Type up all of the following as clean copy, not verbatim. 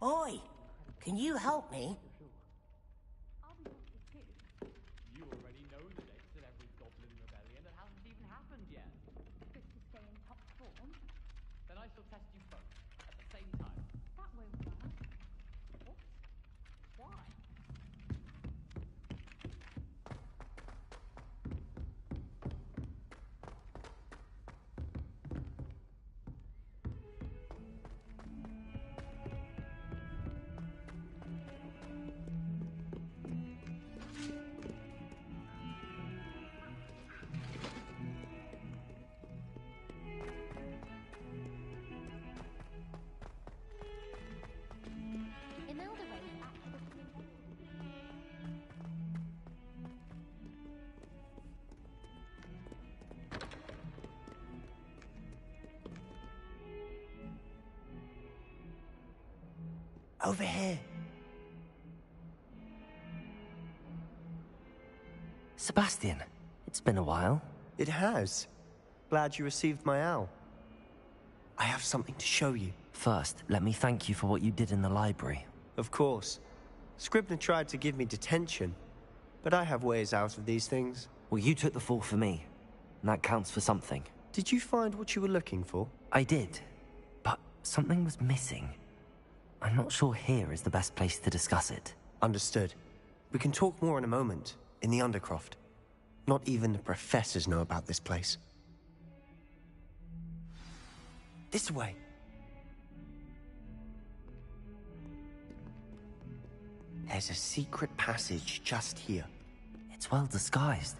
Oi! Can you help me? You already know the dates of every goblin rebellion that hasn't even happened yet. Good to stay in top form. Then I shall test you both at the same time. That won't work. What? Why? Over here. Sebastian, it's been a while. It has. Glad you received my owl. I have something to show you. First, let me thank you for what you did in the library. Of course. Scribner tried to give me detention, but I have ways out of these things. Well, you took the fall for me, and that counts for something. Did you find what you were looking for? I did, but something was missing. I'm not sure here is the best place to discuss it. Understood. We can talk more in a moment, in the Undercroft. Not even the professors know about this place. This way. There's a secret passage just here. It's well disguised.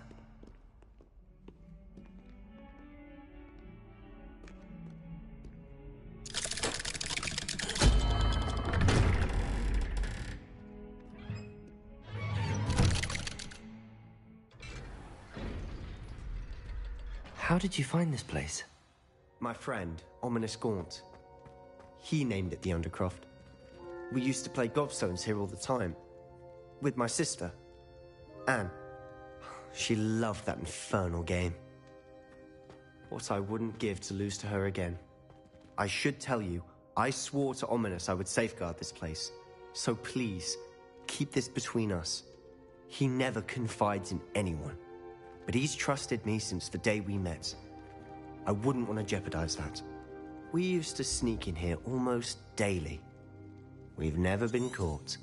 How did you find this place? My friend, Ominous Gaunt. He named it the Undercroft. We used to play gobstones here all the time. With my sister, Anne. She loved that infernal game. What I wouldn't give to lose to her again. I should tell you, I swore to Ominous I would safeguard this place. So please, keep this between us. He never confides in anyone. But he's trusted me since the day we met. I wouldn't want to jeopardize that. We used to sneak in here almost daily. We've never been caught.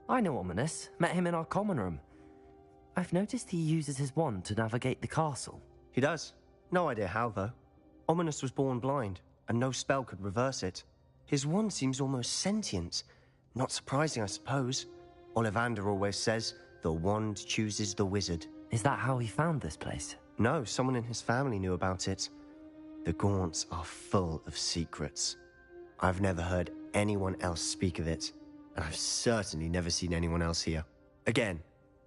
I know Ominous. Met him in our common room. I've noticed he uses his wand to navigate the castle. He does. No idea how, though. Ominous was born blind, and no spell could reverse it. His wand seems almost sentient. Not surprising, I suppose. Ollivander always says, the wand chooses the wizard. Is that how he found this place? No, someone in his family knew about it. The Gaunts are full of secrets. I've never heard anyone else speak of it, and I've certainly never seen anyone else here. Again,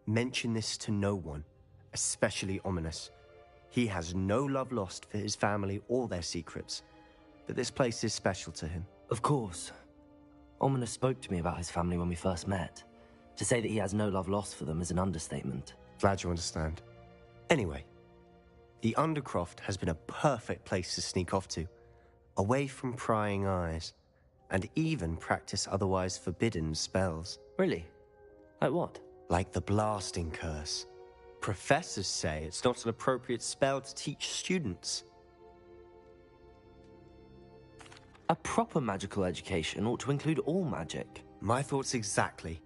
mention this to no one, especially Ominous. He has no love lost for his family or their secrets, but this place is special to him. Of course. Ominous spoke to me about his family when we first met. To say that he has no love lost for them is an understatement. Glad you understand. Anyway, the Undercroft has been a perfect place to sneak off to, away from prying eyes, and even practice otherwise forbidden spells. Really? Like what? Like the blasting curse. Professors say it's not an appropriate spell to teach students. A proper magical education ought to include all magic. My thoughts exactly.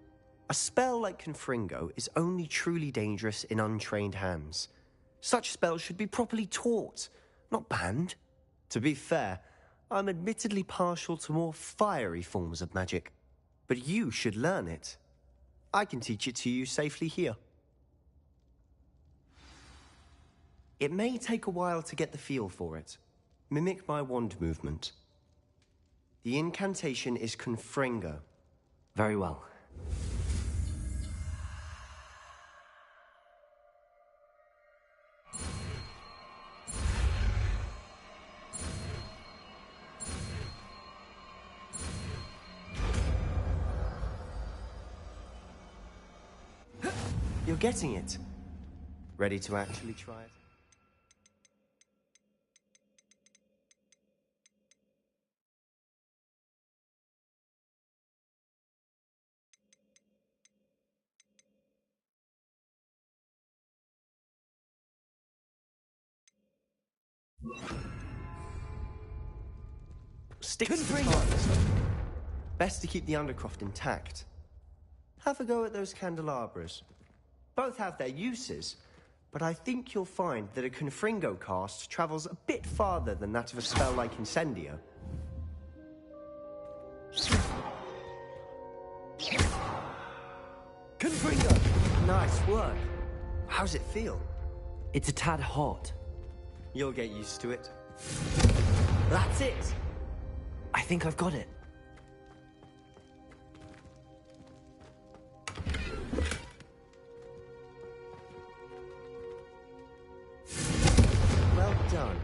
A spell like Confringo is only truly dangerous in untrained hands. Such spells should be properly taught, not banned. To be fair, I'm admittedly partial to more fiery forms of magic. But you should learn it. I can teach it to you safely here. It may take a while to get the feel for it. Mimic my wand movement. The incantation is Confringo. Very well. You're getting it. Ready to actually try it? Stick to the cards. Best to keep the Undercroft intact. Have a go at those candelabras. Both have their uses, but I think you'll find that a Confringo cast travels a bit farther than that of a spell like Incendio. Confringo! Nice work. How's it feel? It's a tad hot. You'll get used to it. That's it! I think I've got it. Well done.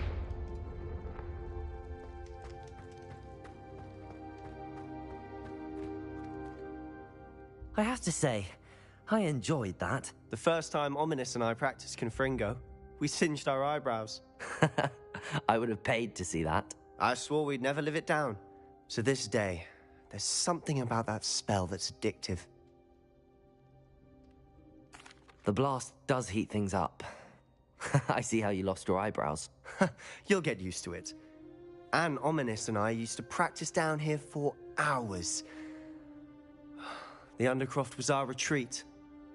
I have to say, I enjoyed that. The first time Ominous and I practiced Confringo, we singed our eyebrows. I would have paid to see that. I swore we'd never live it down. To this day, there's something about that spell that's addictive. The blast does heat things up. I see how you lost your eyebrows. You'll get used to it. Anne, Ominous and I used to practice down here for hours. The Undercroft was our retreat.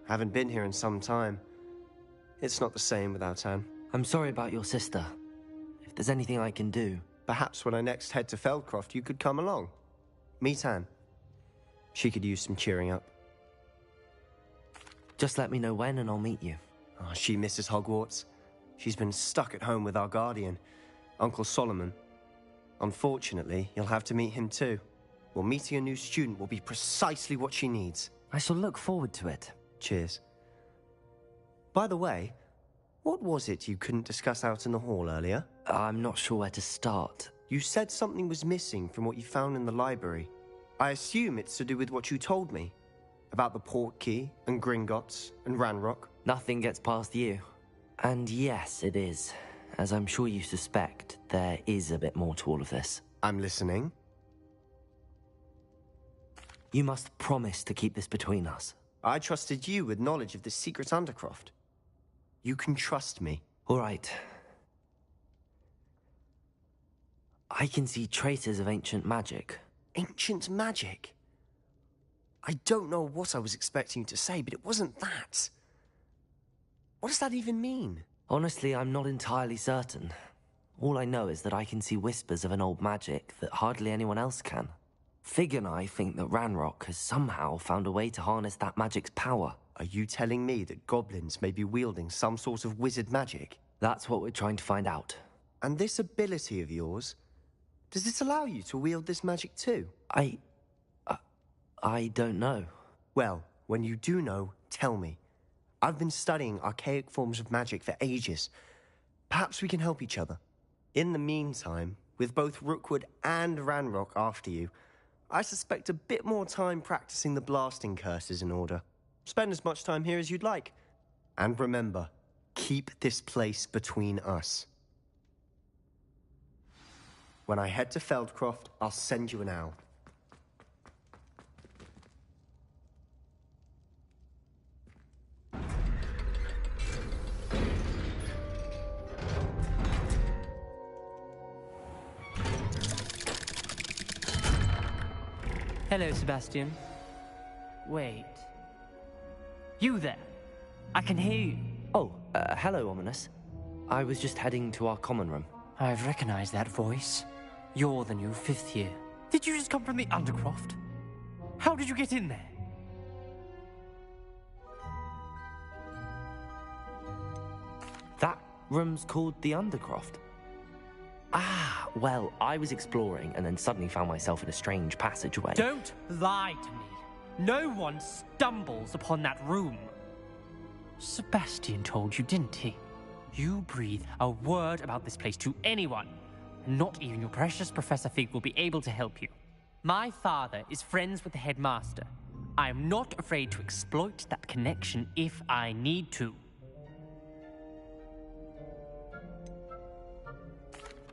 Haven't been here in some time. It's not the same without Anne. I'm sorry about your sister. If there's anything I can do... Perhaps when I next head to Feldcroft, you could come along. Meet Anne. She could use some cheering up. Just let me know when and I'll meet you. Oh, she misses Hogwarts. She's been stuck at home with our guardian, Uncle Solomon. Unfortunately, you'll have to meet him too. Well, meeting a new student will be precisely what she needs. I shall look forward to it. Cheers. By the way, what was it you couldn't discuss out in the hall earlier? I'm not sure where to start. You said something was missing from what you found in the library. I assume it's to do with what you told me. About the Portkey, and Gringotts, and Ranrock. Nothing gets past you. And yes, it is. As I'm sure you suspect, there is a bit more to all of this. I'm listening. You must promise to keep this between us. I trusted you with knowledge of the secret Undercroft. You can trust me. All right. I can see traces of ancient magic. Ancient magic? I don't know what I was expecting you to say, but it wasn't that. What does that even mean? Honestly, I'm not entirely certain. All I know is that I can see whispers of an old magic that hardly anyone else can. Fig and I think that Ranrock has somehow found a way to harness that magic's power. Are you telling me that goblins may be wielding some sort of wizard magic? That's what we're trying to find out. And this ability of yours, does it allow you to wield this magic too? I don't know. Well, when you do know, tell me. I've been studying archaic forms of magic for ages. Perhaps we can help each other. In the meantime, with both Rookwood and Ranrock after you, I suspect a bit more time practicing the blasting curse is in order. Spend as much time here as you'd like. And remember, keep this place between us. When I head to Feldcroft, I'll send you an owl. Hello, Sebastian. Wait. You there? I can hear you. Oh, hello, Ominous. I was just heading to our common room. I've recognized that voice. You're the new 5th year. Did you just come from the Undercroft? How did you get in there? That room's called the Undercroft. Ah, well, I was exploring and then suddenly found myself in a strange passageway. Don't lie to me. No one stumbles upon that room. Sebastian told you, didn't he? You breathe a word about this place to anyone, and not even your precious Professor Fig will be able to help you. My father is friends with the headmaster. I am not afraid to exploit that connection if I need to.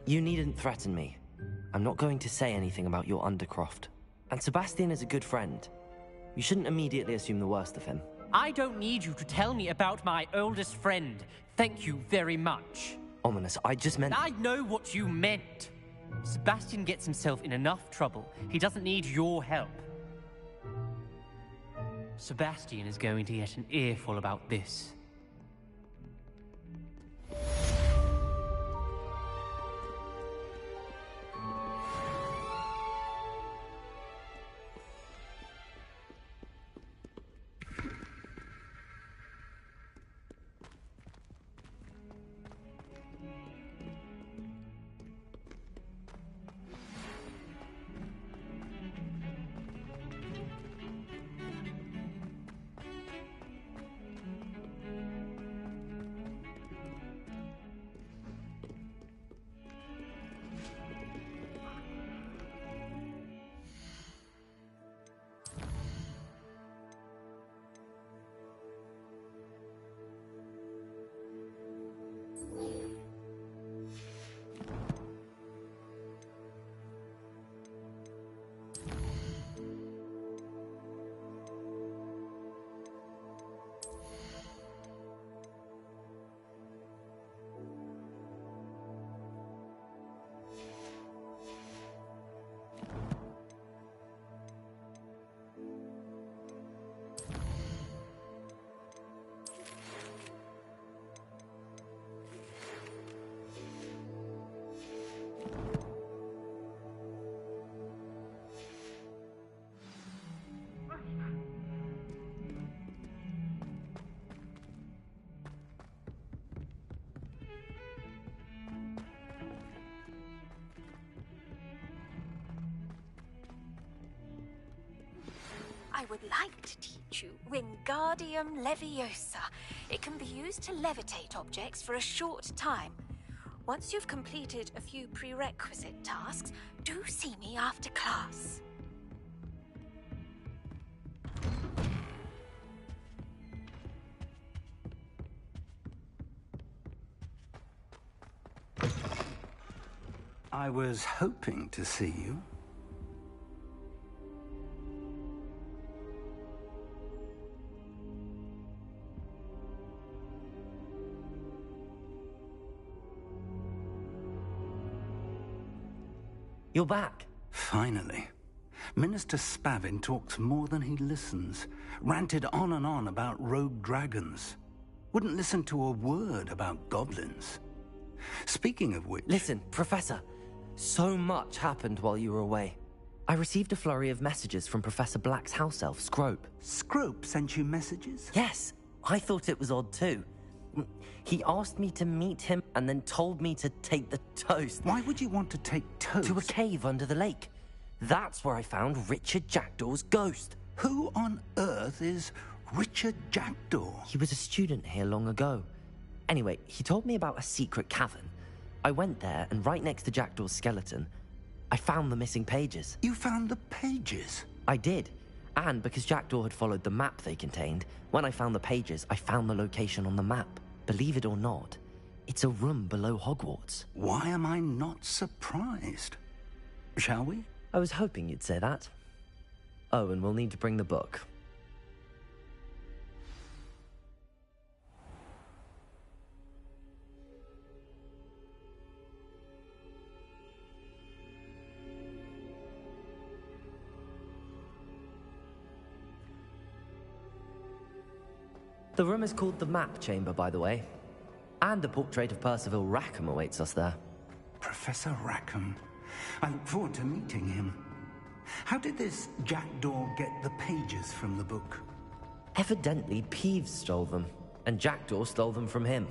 You needn't threaten me. I'm not going to say anything about your Undercroft. And Sebastian is a good friend. You shouldn't immediately assume the worst of him. I don't need you to tell me about my oldest friend. Thank you very much. Ominous, I just meant... I know what you meant. Sebastian gets himself in enough trouble. He doesn't need your help. Sebastian is going to get an earful about this. I would like to teach you Wingardium Leviosa. It can be used to levitate objects for a short time. Once you've completed a few prerequisite tasks, do see me after class. I was hoping to see you. You're back. Finally. Minister Spavin talks more than he listens. Ranted on and on about rogue dragons. Wouldn't listen to a word about goblins. Speaking of which... Listen, Professor. So much happened while you were away. I received a flurry of messages from Professor Black's house elf, Scrope. Scrope sent you messages? Yes. I thought it was odd too. He asked me to meet him and then told me to take the toast. Why would you want to take toast? To a cave under the lake. That's where I found Richard Jackdaw's ghost. Who on earth is Richard Jackdaw? He was a student here long ago. Anyway, he told me about a secret cavern. I went there, and right next to Jackdaw's skeleton, I found the missing pages. You found the pages? I did. And because Jackdaw had followed the map they contained, when I found the pages, I found the location on the map. Believe it or not, it's a room below Hogwarts. Why am I not surprised? Shall we? I was hoping you'd say that. Oh, and we'll need to bring the book. The room is called the Map Chamber, by the way. And a portrait of Percival Rackham awaits us there. Professor Rackham. I look forward to meeting him. How did this Jackdaw get the pages from the book? Evidently, Peeves stole them, and Jackdaw stole them from him.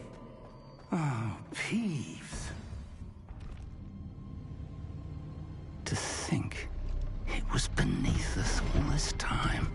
Oh, Peeves. To think it was beneath us all this time.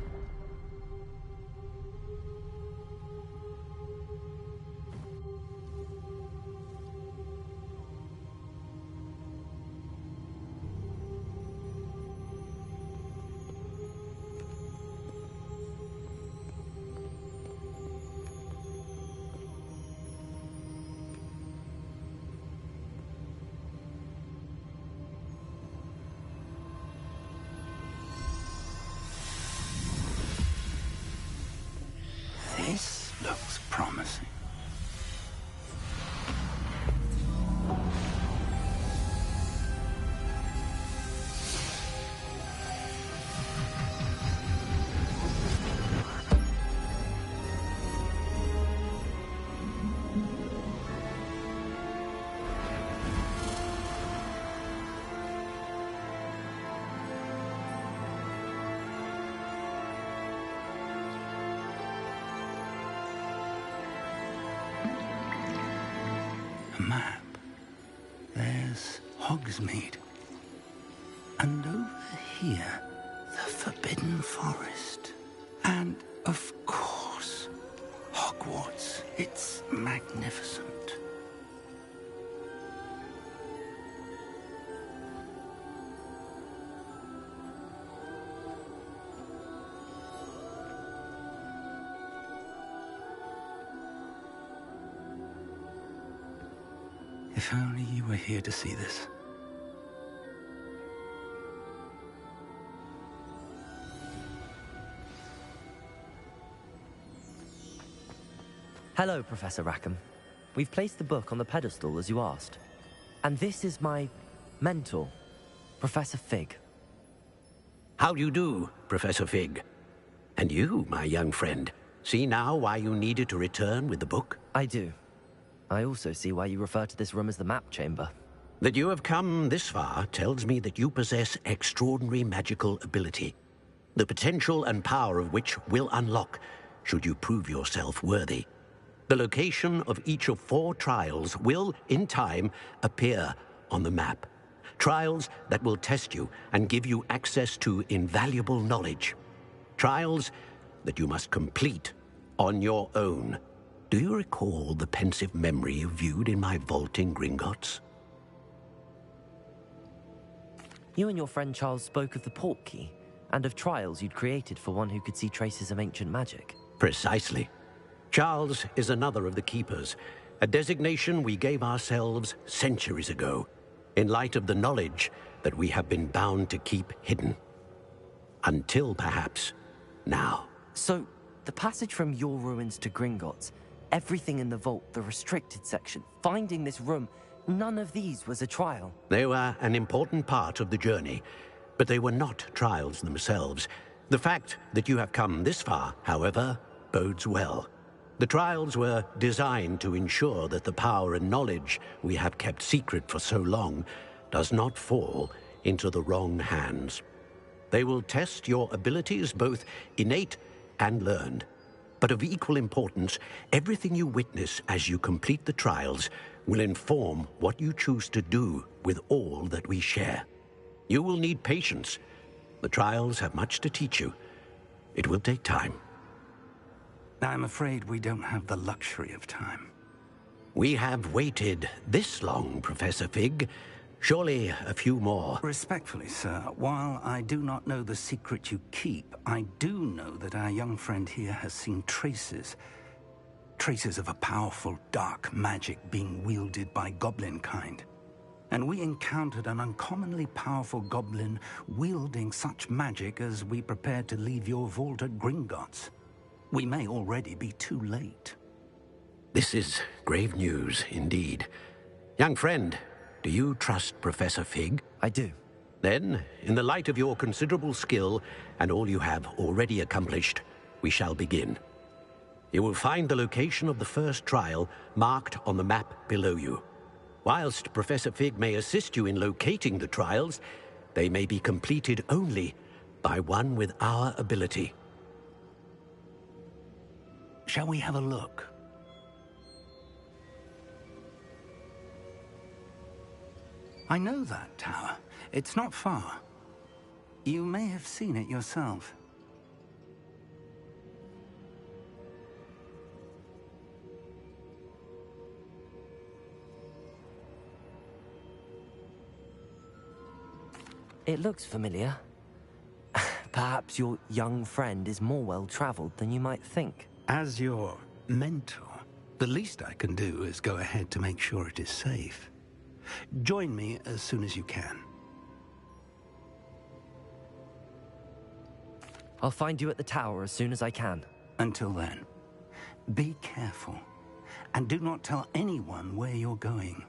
Hogsmeade. And over here, the Forbidden Forest. And, of course, Hogwarts. It's magnificent. If only you were here to see this. Hello, Professor Rackham. We've placed the book on the pedestal as you asked. And this is my mentor, Professor Fig. How do you do, Professor Fig? And you, my young friend, see now why you needed to return with the book? I do. I also see why you refer to this room as the map chamber. That you have come this far tells me that you possess extraordinary magical ability, the potential and power of which will unlock should you prove yourself worthy. The location of each of 4 trials will, in time, appear on the map. Trials that will test you and give you access to invaluable knowledge. Trials that you must complete on your own. Do you recall the pensive memory you viewed in my vault in Gringotts? You and your friend Charles spoke of the Portkey, and of trials you'd created for one who could see traces of ancient magic. Precisely. Charles is another of the Keepers, a designation we gave ourselves centuries ago, in light of the knowledge that we have been bound to keep hidden. Until, perhaps, now. So, the passage from your ruins to Gringotts, everything in the vault, the restricted section, finding this room, none of these was a trial. They were an important part of the journey, but they were not trials themselves. The fact that you have come this far, however, bodes well. The trials were designed to ensure that the power and knowledge we have kept secret for so long does not fall into the wrong hands. They will test your abilities, both innate and learned. But of equal importance, everything you witness as you complete the trials will inform what you choose to do with all that we share. You will need patience. The trials have much to teach you. It will take time. I'm afraid we don't have the luxury of time. We have waited this long, Professor Fig. Surely a few more. Respectfully, sir, while I do not know the secret you keep, I do know that our young friend here has seen traces of a powerful dark magic being wielded by goblin kind. And we encountered an uncommonly powerful goblin wielding such magic as we prepared to leave your vault at Gringotts. We may already be too late. This is grave news, indeed. Young friend, do you trust Professor Fig? I do. Then, in the light of your considerable skill and all you have already accomplished, we shall begin. You will find the location of the first trial marked on the map below you. Whilst Professor Fig may assist you in locating the trials, they may be completed only by one with our ability. Shall we have a look? I know that tower. It's not far. You may have seen it yourself. It looks familiar. Perhaps your young friend is more well-traveled than you might think. As your mentor, the least I can do is go ahead to make sure it is safe. Join me as soon as you can. I'll find you at the tower as soon as I can. Until then, be careful, and do not tell anyone where you're going.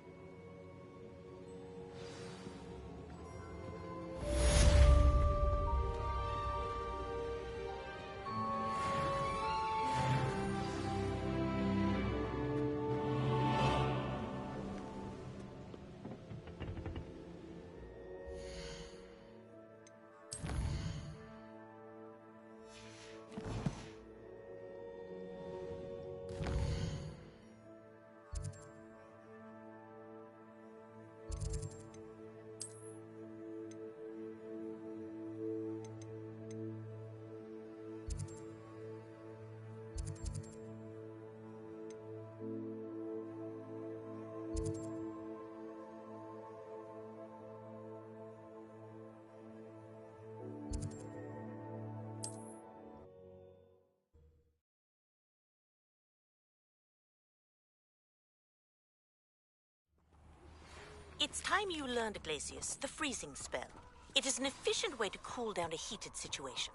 It's time you learned, Glacius, the freezing spell. It is an efficient way to cool down a heated situation.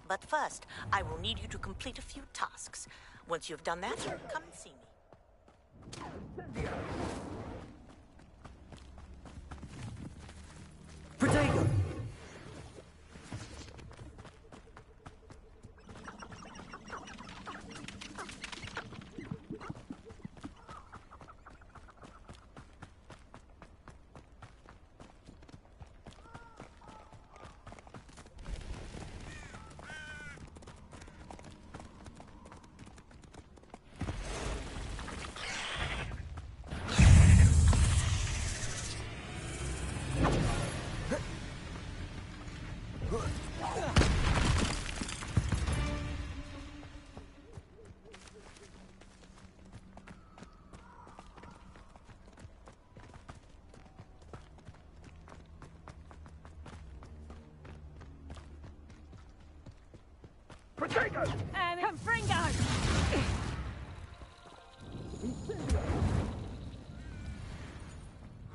But first, I will need you to complete a few tasks. Once you've done that, come and see me. Protego! Confringo!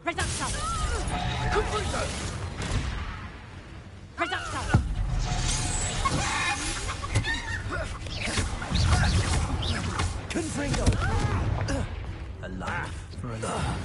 Reducto! Confringo! Reducto! Confringo! A laugh for a laugh.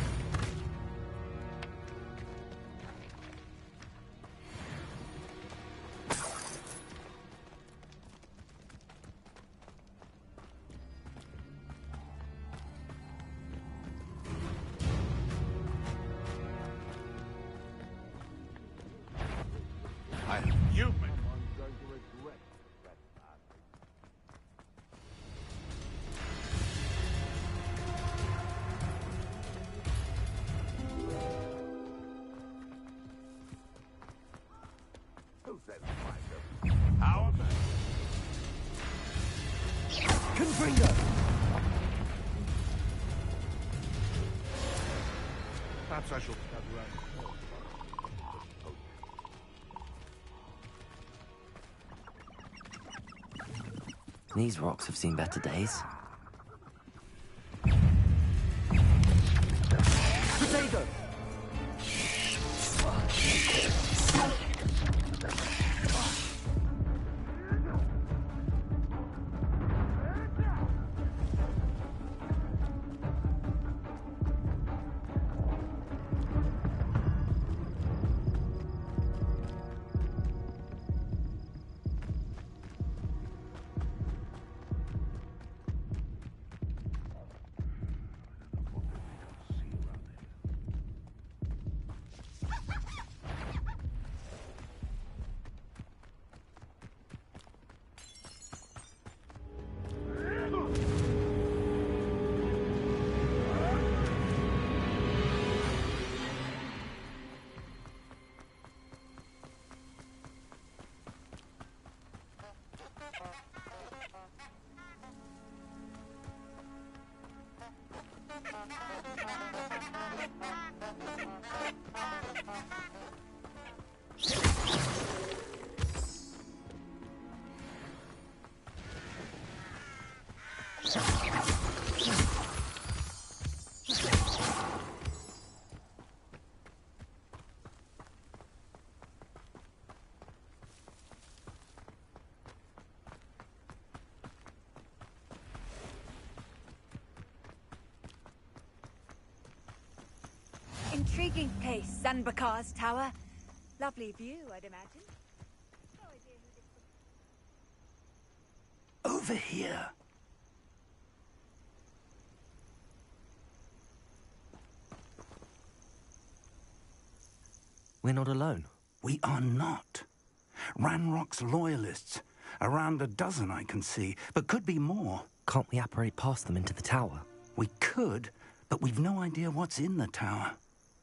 Confringo! Perhaps I shall gather around. These rocks have seen better days. Protego! Intriguing place, Zanbakar's tower. Lovely view, I'd imagine. No idea who this Over here. We're not alone. We are not. Ranrock's loyalists. Around a dozen I can see, but could be more. Can't we apparate past them into the tower? We could, but we've no idea what's in the tower.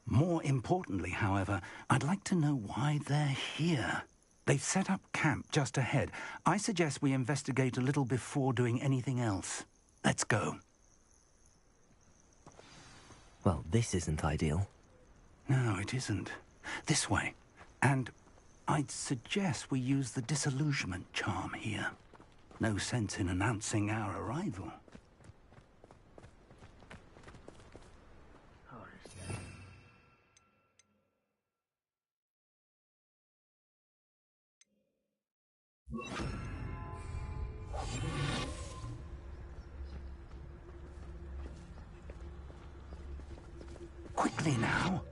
More importantly, however, I'd like to know why they're here. They've set up camp just ahead. I suggest we investigate a little before doing anything else. Let's go. Well, this isn't ideal. No, it isn't. This way. And I'd suggest we use the disillusionment charm here. No sense in announcing our arrival. Quickly now.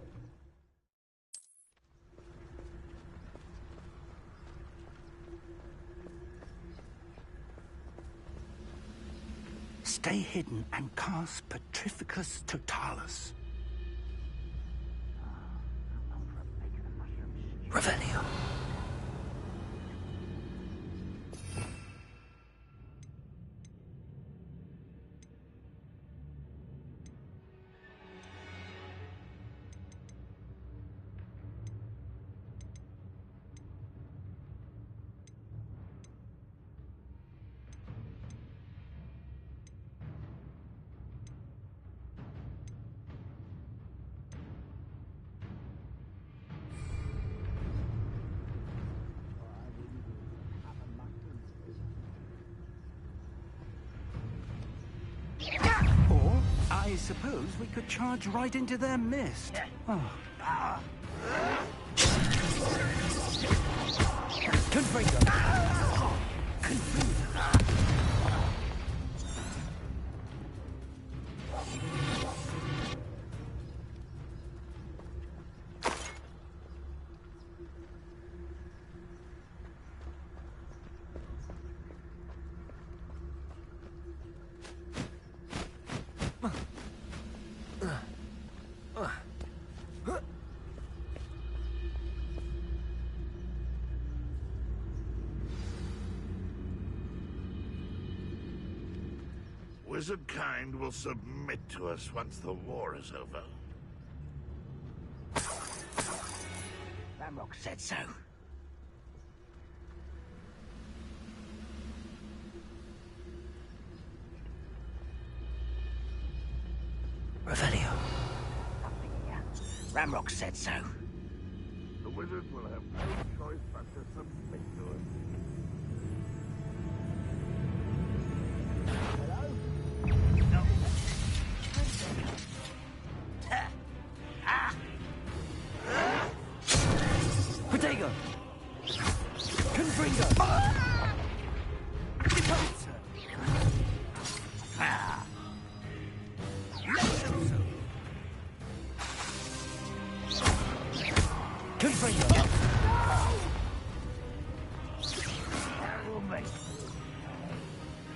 Stay hidden and cast Petrificus Totalis. Revelio. Or, I suppose we could charge right into their mist. Oh. Confringo. Wizard kind will submit to us once the war is over. Ramrock said so. Revelio. Ramrock said so. The wizard will have no choice but to submit to us. Protego. Confringo. Confringo.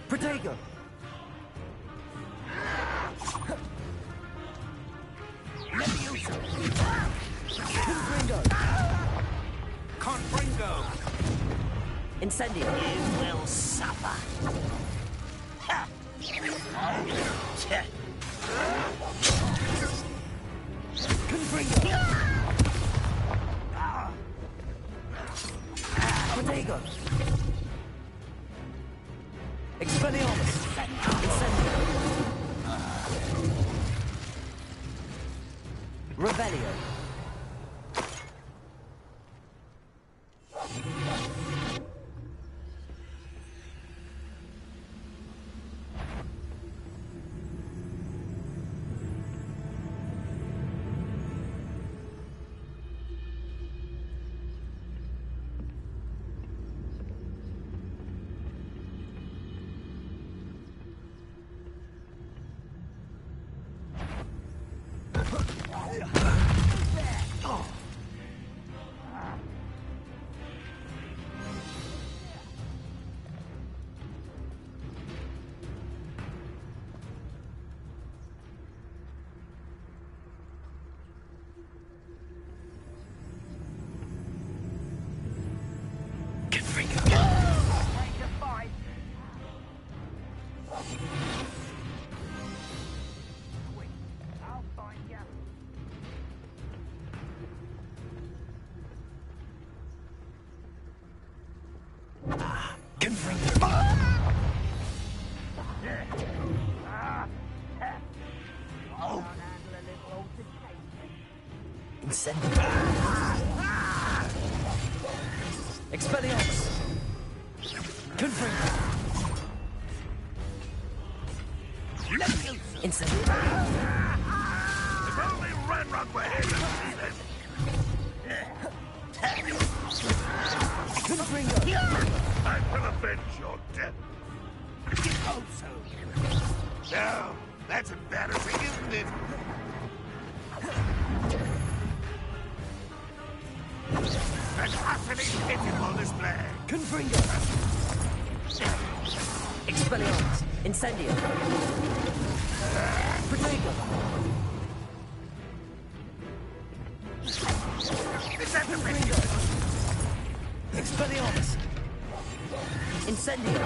Protego. Confringo! Incendio. You will suffer. Confringo. Protego. Expelliarmus. Incendio. Revelio. Incendio. Expelliarmus. Confringo. Incendio. If only Ranrock were here to see this! Confringo. I will avenge your death. You hope so. Now, that's embarrassing, isn't it? An utterly pitiful display. Confringo. Expelliarmus. Incendio. Protego. Confringo. Expelliarmus. Incendio.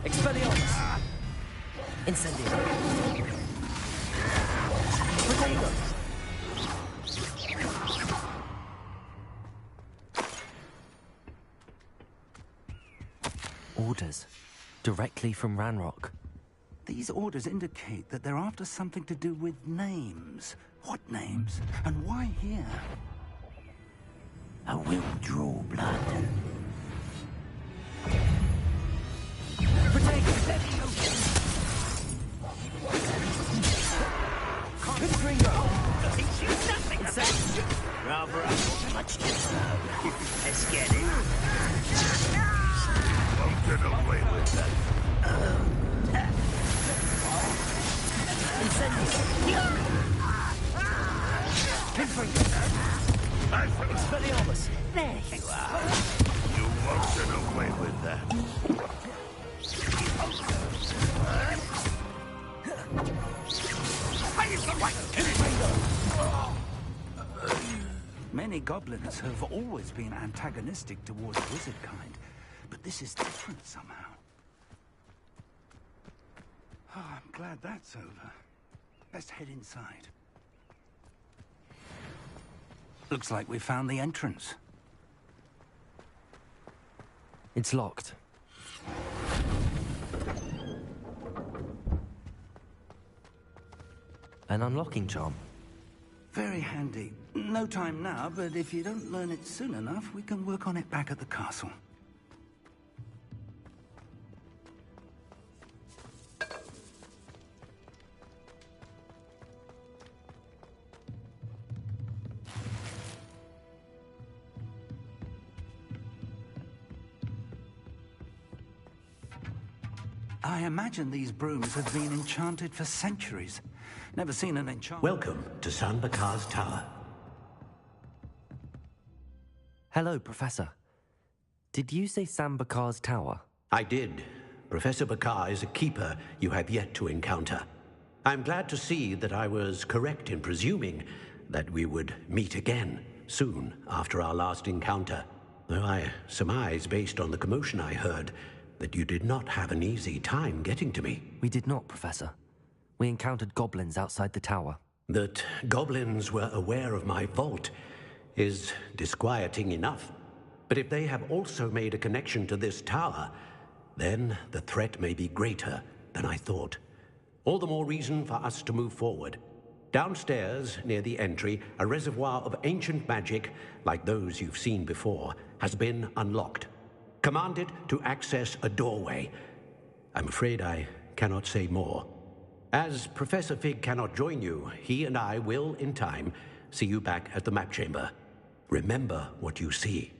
Expelliarmus. Incendio. Protego. Orders. Directly from Ranrock. These orders indicate that they're after something to do with names. What names? And why here? I will draw blood. Much too slow. Let's get it. Won't get away with that. Expelliarmus. There you are. You won't get away with that. Many goblins have always been antagonistic towards wizard kind, but this is different somehow. Oh, I'm glad that's over. Let's head inside. Looks like we found the entrance. It's locked. An unlocking charm. Very handy. No time now, but if you don't learn it soon enough, we can work on it back at the castle. I imagine these brooms have been enchanted for centuries. Never seen an enchantment. Welcome to San Bakar's Tower. Hello, Professor. Did you say Sam Bakar's tower? I did. Professor Bakar is a keeper you have yet to encounter. I'm glad to see that I was correct in presuming that we would meet again soon after our last encounter. Though I surmise, based on the commotion I heard, that you did not have an easy time getting to me. We did not, Professor. We encountered goblins outside the tower. That goblins were aware of my vault is disquieting enough. But if they have also made a connection to this tower, then the threat may be greater than I thought. All the more reason for us to move forward. Downstairs, near the entry, a reservoir of ancient magic, like those you've seen before, has been unlocked. Commanded to access a doorway. I'm afraid I cannot say more. As Professor Fig cannot join you, he and I will, in time, see you back at the map chamber. Remember what you see.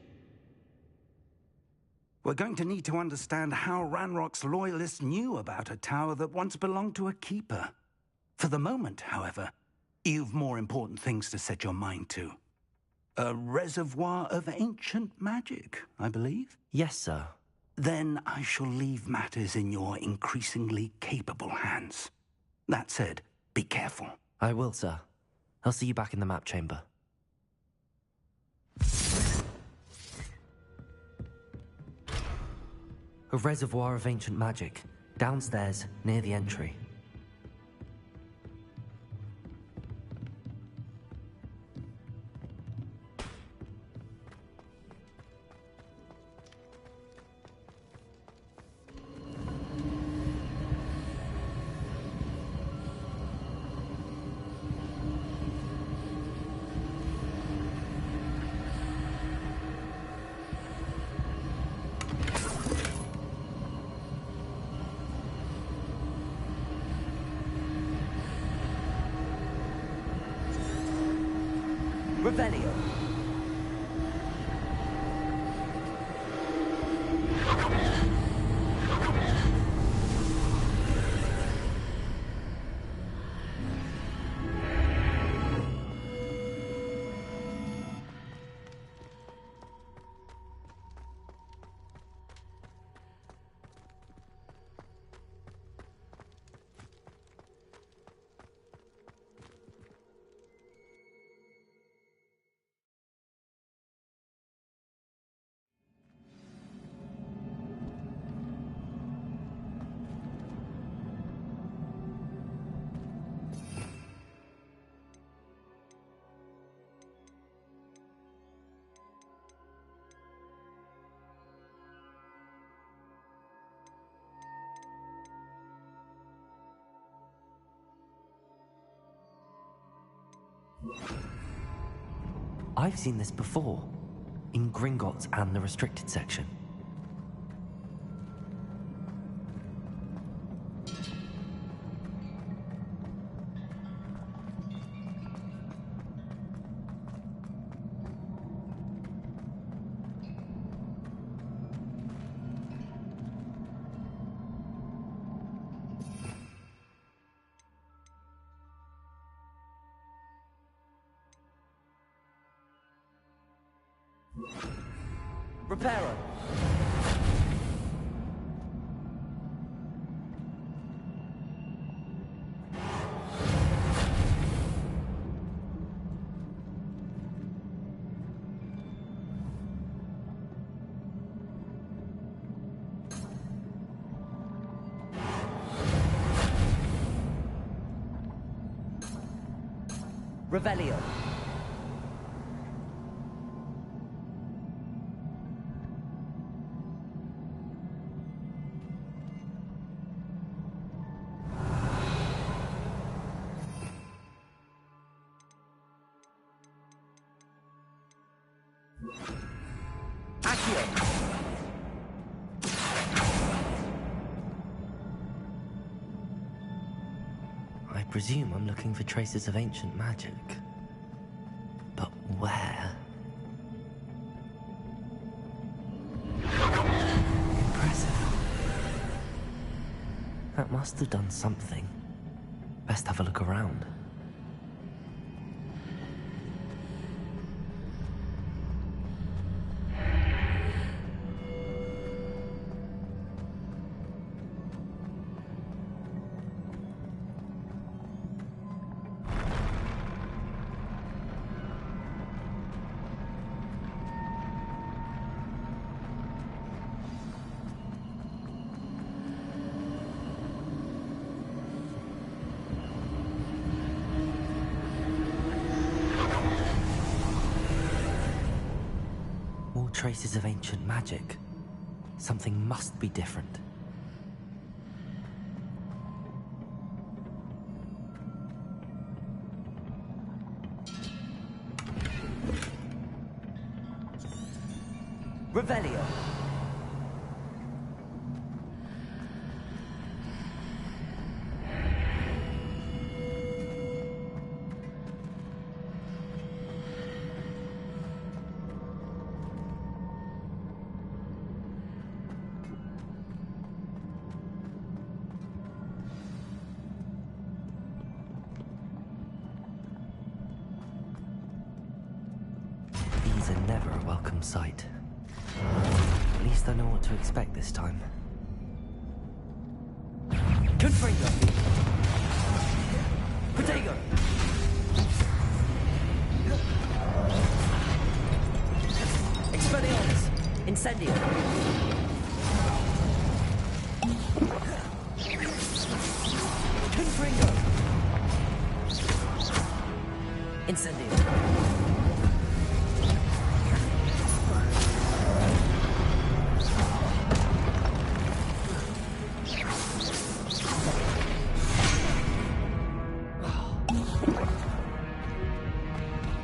We're going to need to understand how Ranrock's loyalists knew about a tower that once belonged to a keeper. For the moment, however, you've more important things to set your mind to. A reservoir of ancient magic, I believe? Yes, sir. Then I shall leave matters in your increasingly capable hands. That said, be careful. I will, sir. I'll see you back in the map chamber. A reservoir of ancient magic, downstairs near the entry. Revelio. I've seen this before, in Gringotts and the restricted section. Reparo. Revelio. I presume I'm looking for traces of ancient magic. But where? Impressive. That must have done something. Best have a look around. Traces of ancient magic. Something must be different. Revelio. These are never a welcome sight. At least I know what to expect this time. Confringo! Protego! Expelliarmus! Incendio! Incendio.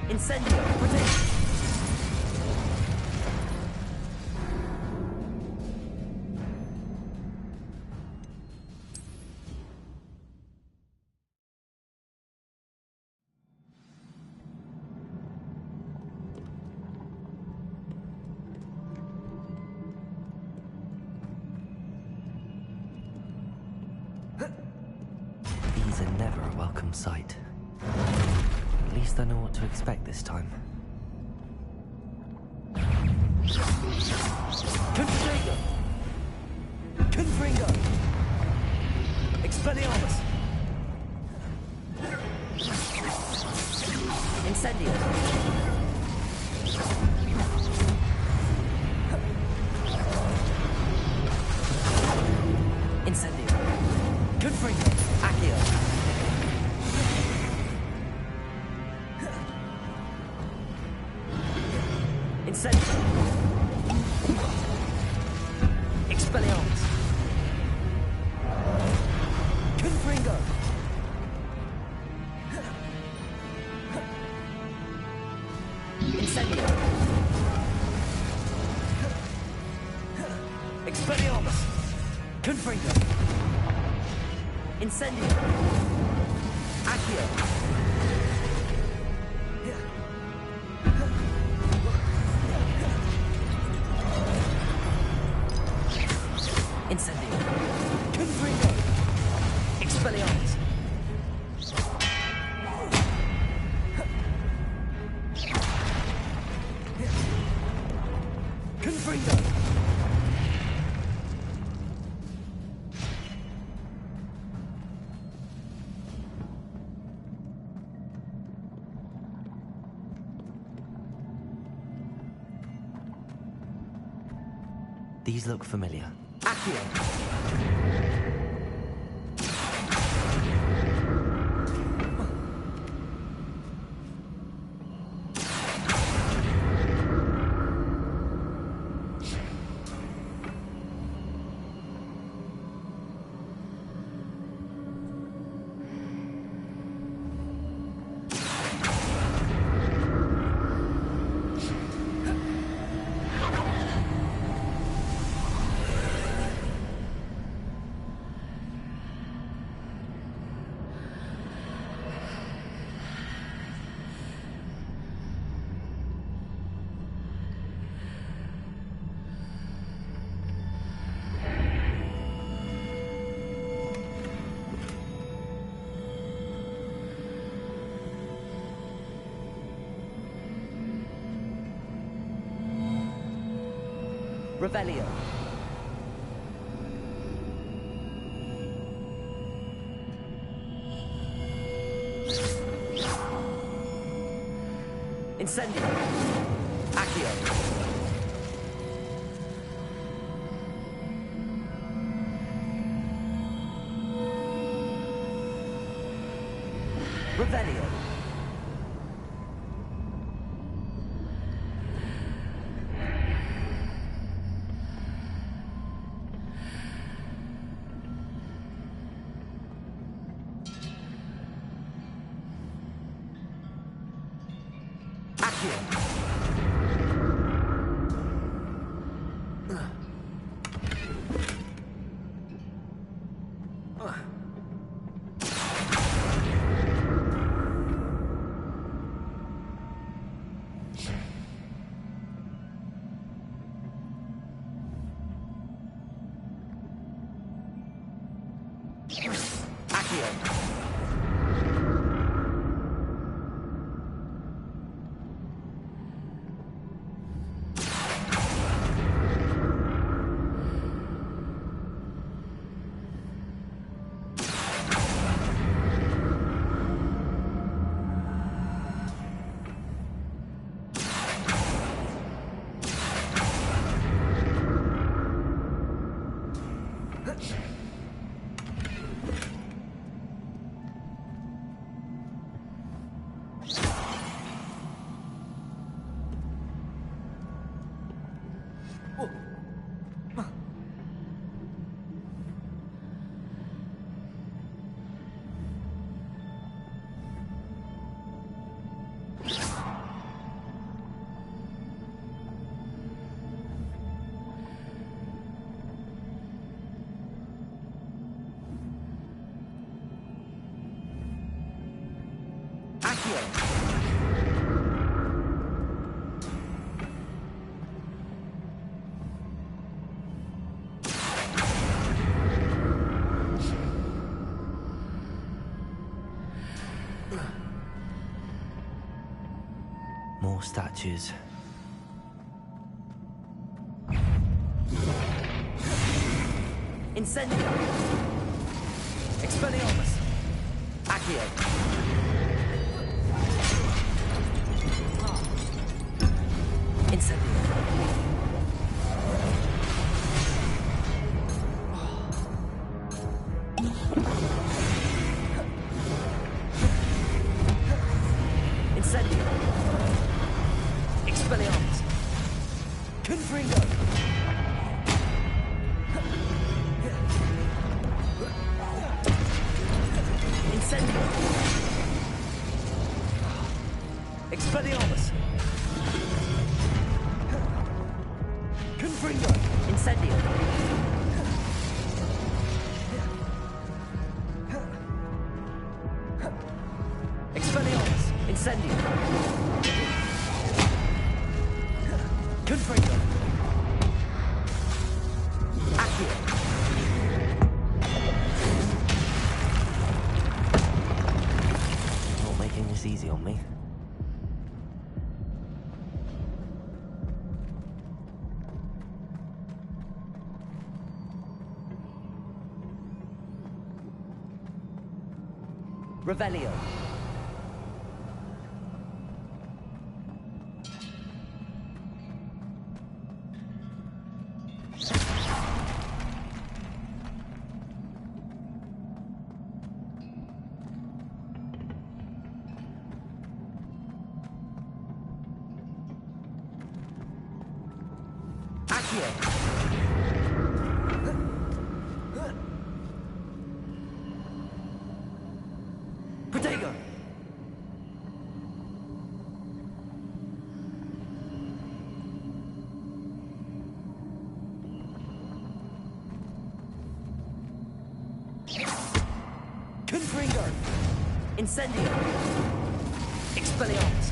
Incendio. Protect. These are never a welcome sight. At least I know what to expect this time. Confringo! Confringo! Expelliarmus! Incendio! Incendio! Confringo! Accio! Incendio! Expelliarmus! Confringo! Incendio! Expelliarmus! Confringo! Incendio! Accio! Incendio! Confringo! Expelliarmus! Confringo! These look familiar. Accio! Revelio. Incendio. Accio. Revelio. Accio. More statues. Incendio! Expelliarmus! Accio! Incendio! Incendio! Expelliarmus! Confringo! Incendio! Expelliarmus! Confringo! Incendio! Expelliarmus! Incendio! Confringo! Accio! Not making this easy on me. Revelio. Protego! Confringo! Incendio! Expelliarmus!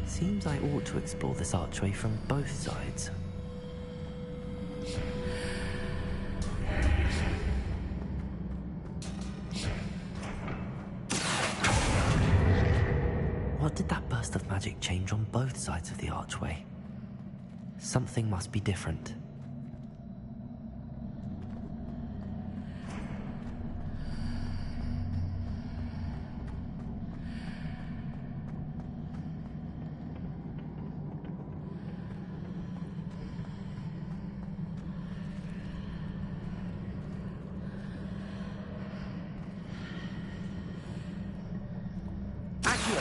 Seems I ought to explore this archway from both sides. What did that burst of magic change on both sides of the archway? Something must be different. I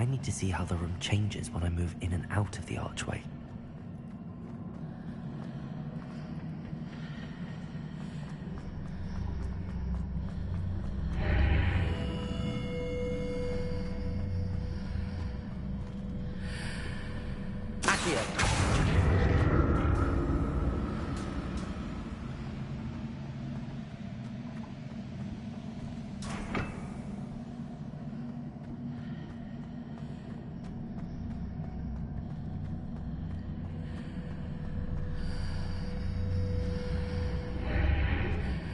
need to see how the room changes when I move in and out of the archway.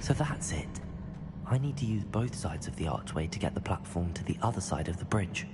So that's it. I need to use both sides of the archway to get the platform to the other side of the bridge.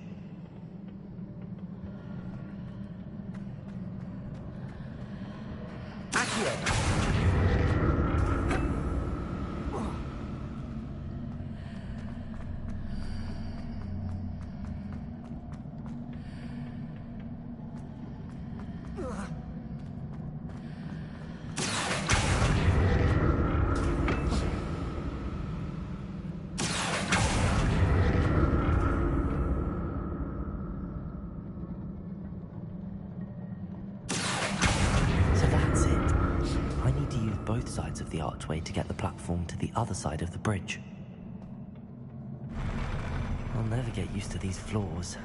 Both sides of the archway to get the platform to the other side of the bridge. I'll never get used to these floors.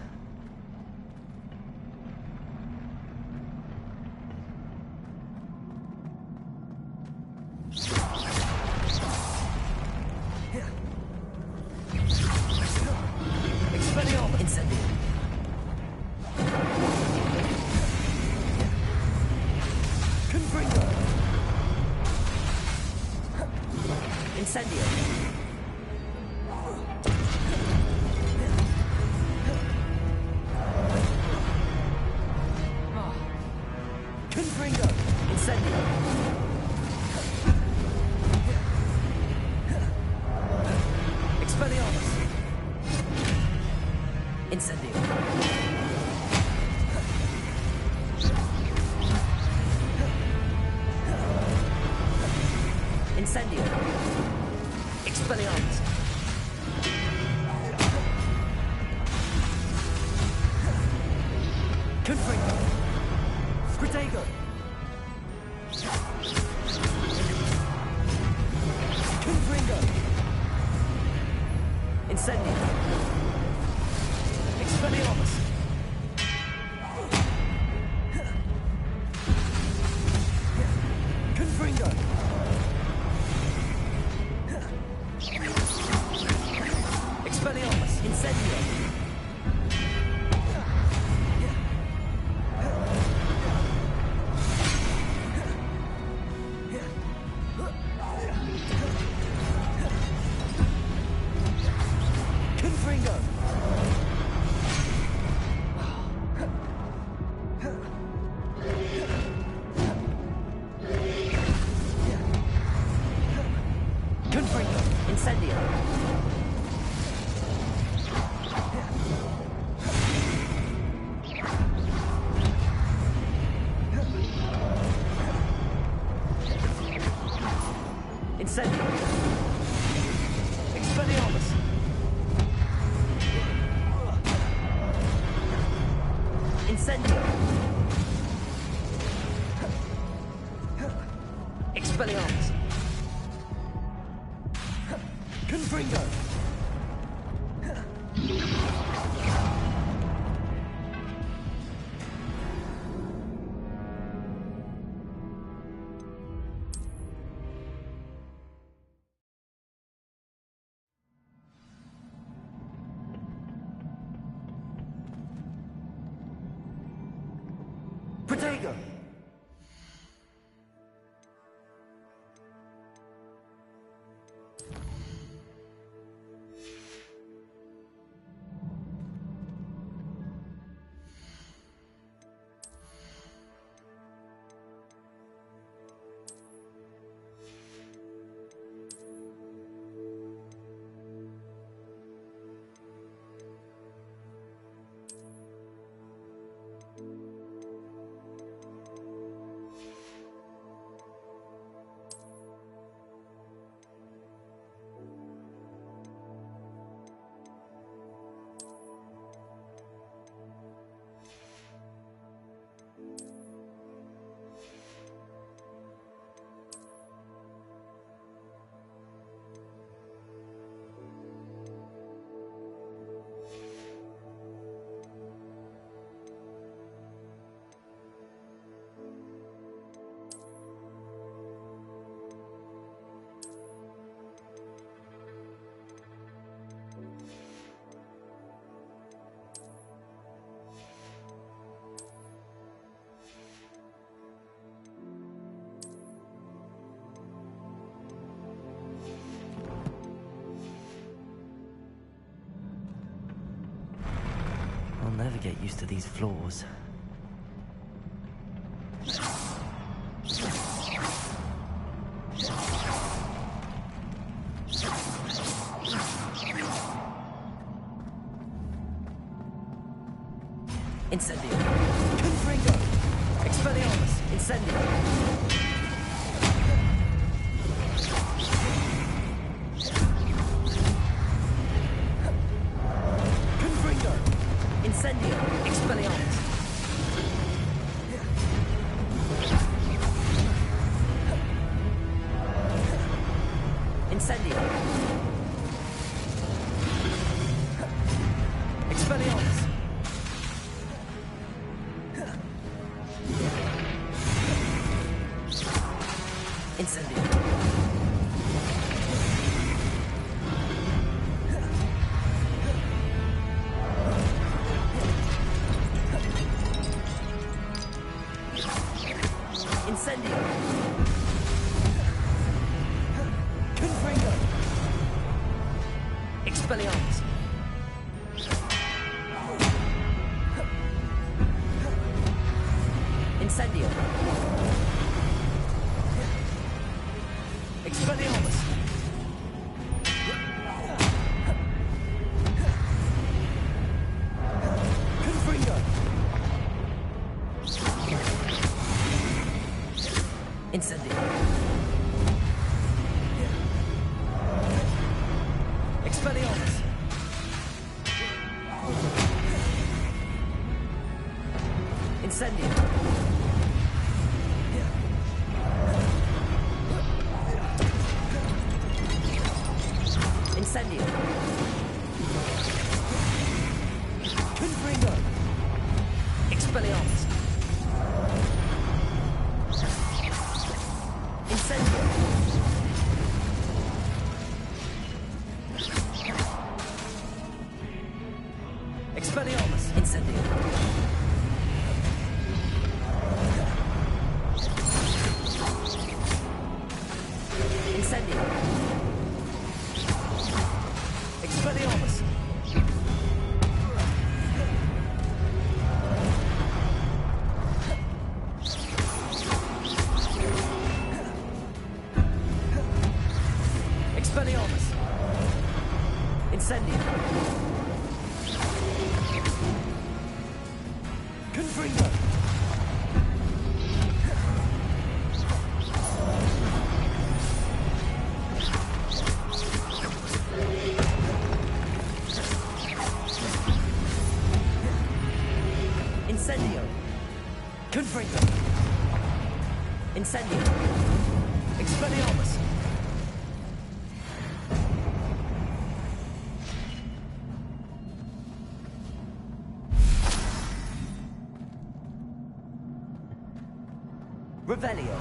I'll never get used to these floors. Incendio. Confringo. Expelliarmus. Incendio. Confringo. Incendio. Expelliarmus. Incendio. Expelliarmus. Incendio. Incendio. Confringo. Expelliarmus. Incendio. Expelliarmus. Confringo. Incendio. Expelliarmus. Incendio. Incendio. Confringo. Expelliarmus. Incendio. Expelliarmus. Incendio. Incendio. Expelliarmus. Expelliarmus. Incendio. Confringo. Incendio. Confringo. Incendio. Expelliarmus. Revelio.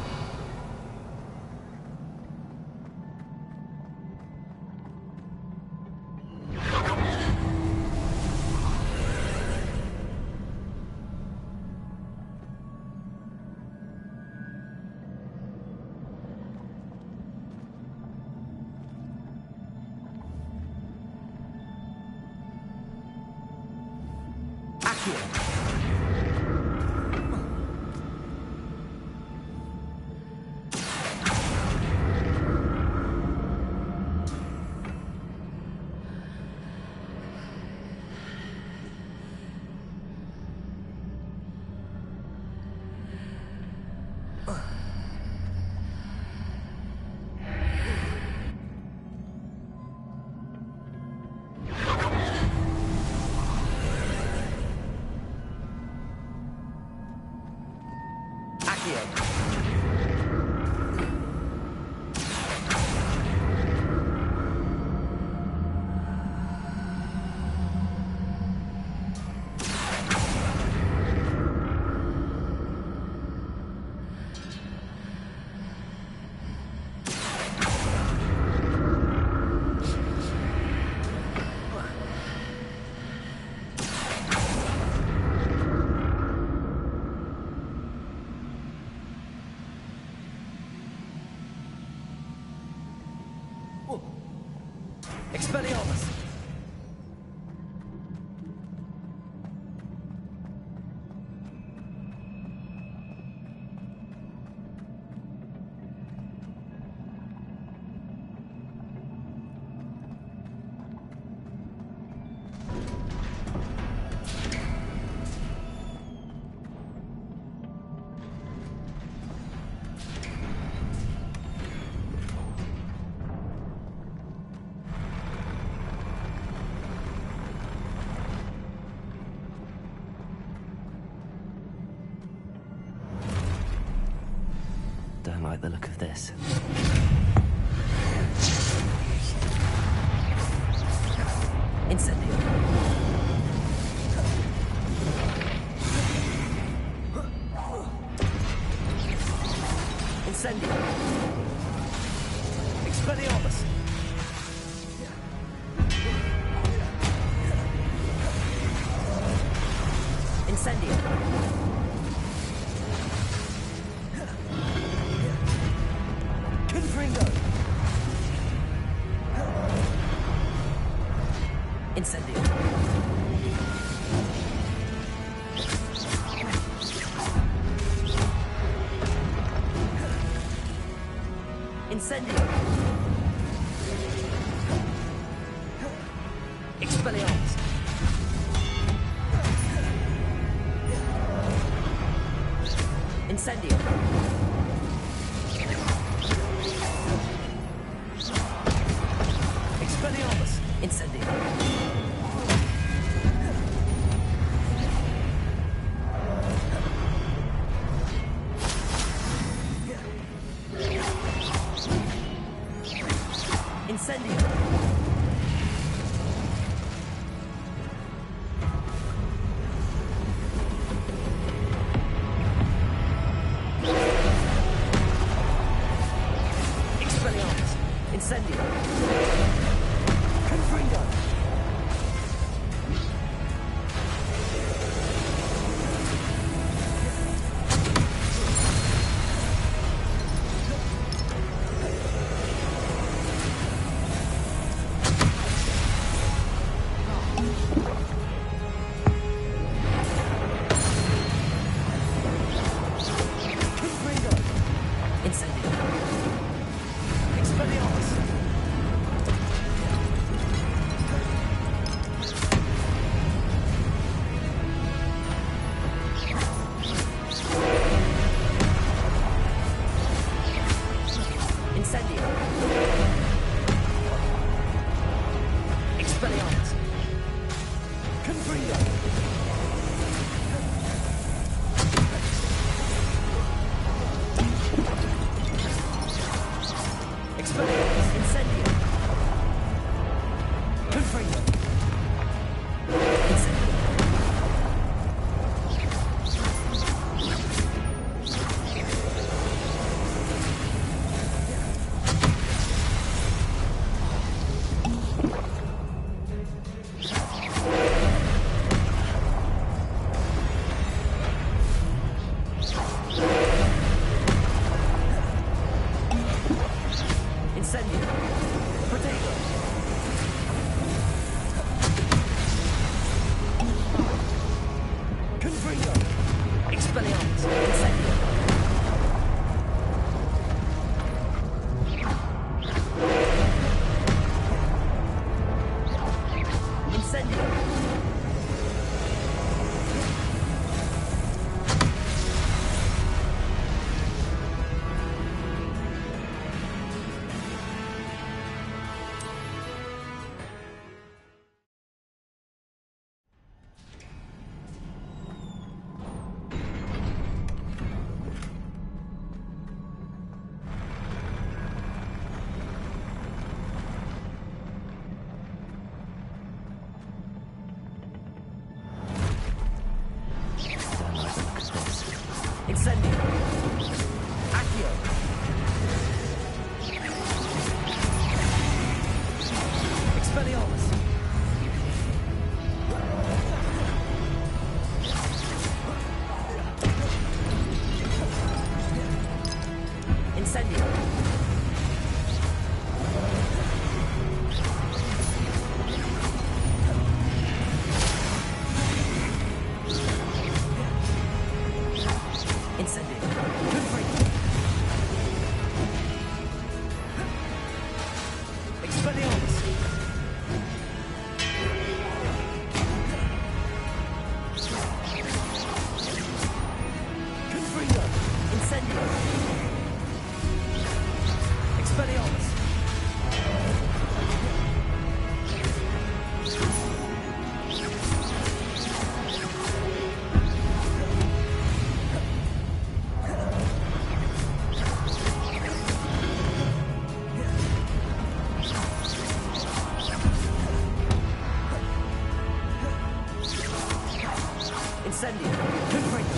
Accio. like the look of this. Incendio. Incendio. Expelliarmus. Incendio. Confringo. Incendio. Incendio. Expelliarmus. Incendio. Expelliarmus. Incendio. Incendio. Expelliarmus. Incendio. Confringo. Confringo. Incendio. Expelliarmus. Incendio. Expelliarmus. Confringo. Expelliarmus. Incendio. Confringo. Incendio. Incendio. Protego. Confringo. Expelliarmus. Incendio. Incendio. Don't like the look of this. Incendio. Accio. Expelliarmus. Incendio. Incendio. Incendio. Confringo.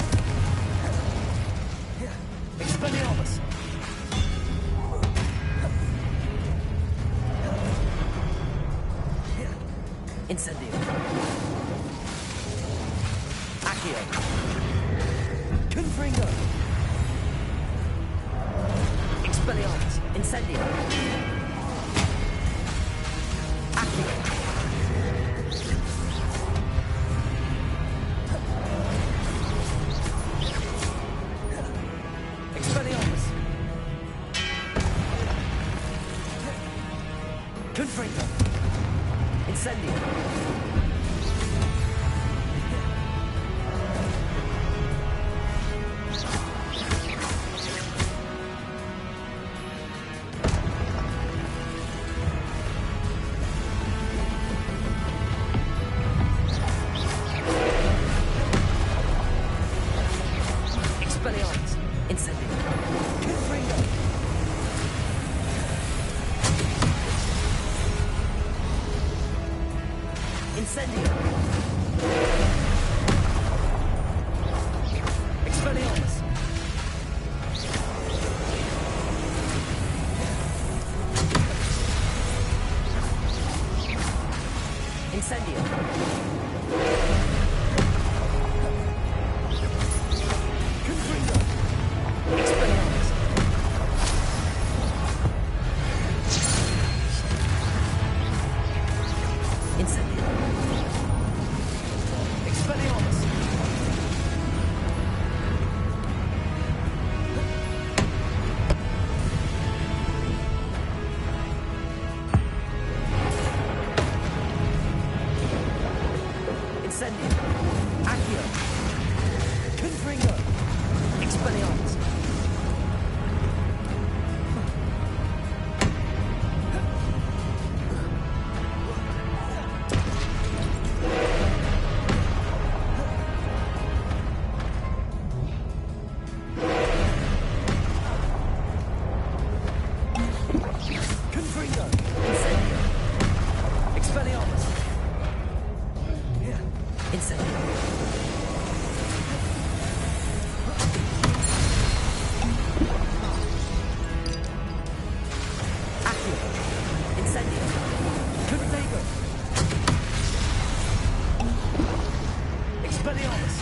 Expelliarmus. Incendio. Accio. Confringo. Expelliarmus. Incendio. Accio. Expelliarmus. Confringo. Incendio. Expelliarmus. Incendio. Confringo. Incendio. Expelliarmus. Incendio. Confringo. Expelliarmus. Incendio. Expelliarmus. Incendio. Accio. Confringo. Expelliarmus. Confringo. Incendio. Expelliarmus. Incendio. Accio. Incendio. Confringo. Expelliarmus.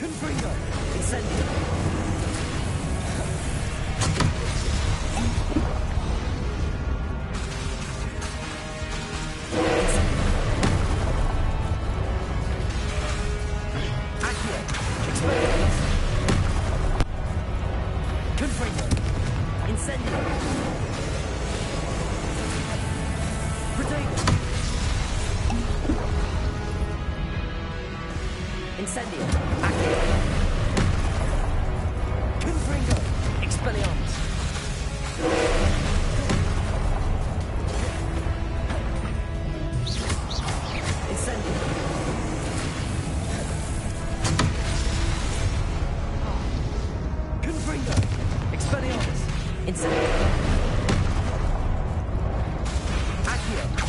Confringo. Incendio. Accio. Expelliarmus. Confringo. Incendio. Protego. Incendio. Accio. Confringo. Expelliarmus. Incendio. Confringo. Expelliarmus. Incendio. Accio.